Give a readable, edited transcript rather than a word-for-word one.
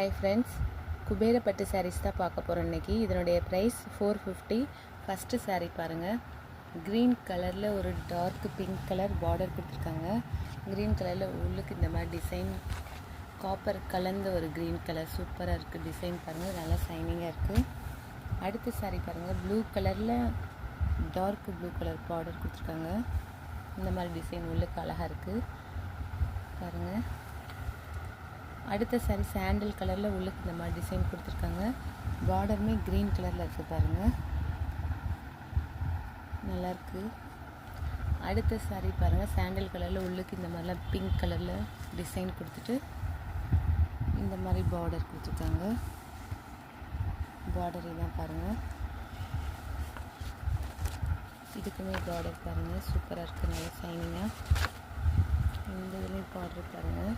Hi friends, குபேரப்பட்டு saris தான் பார்க்க போகிறோம் இன்றைக்கி. இதனுடைய ப்ரைஸ் 450. ஃபஸ்ட்டு சாரீ பாருங்கள். க்ரீன் கலரில் ஒரு டார்க் பிங்க் கலர் பார்டர் கொடுத்துருக்காங்க. க்ரீன் கலரில் உள்ளுக்கு இந்த மாதிரி டிசைன் காப்பர் கலந்த ஒரு க்ரீன் கலர் சூப்பராக இருக்குது. டிசைன் பாருங்கள், நல்லா ஷைனிங்காக இருக்குது. அடுத்த சாரீ பாருங்கள், ப்ளூ கலரில் டார்க் ப்ளூ கலர் பார்டர் கொடுத்துருக்காங்க. இந்த மாதிரி டிசைன் உள்ளுக்கு அழகாக இருக்குது பாருங்கள். அடுத்த சாரீ சாண்டில் கலரில் உள்ளுக்கு இந்த மாதிரி டிசைன் கொடுத்துருக்காங்க. பார்டருமே க்ரீன் கலரில் இருக்குது பாருங்கள், நல்லாயிருக்கு. அடுத்த சாரீ பாருங்கள், சாண்டில் கலரில் உள்ளுக்கு இந்த மாதிரிலாம் பிங்க் கலரில் டிசைன் கொடுத்துட்டு இந்த மாதிரி பார்டர் கொடுத்துருக்காங்க. பார்டர் இதான் பாருங்கள், இதுக்குமே பார்டர் பாருங்கள், சூப்பராக இருக்குது, நல்லா ஷைனிங்காக. இந்த இதுலேயும் பார்டர் பாருங்கள்.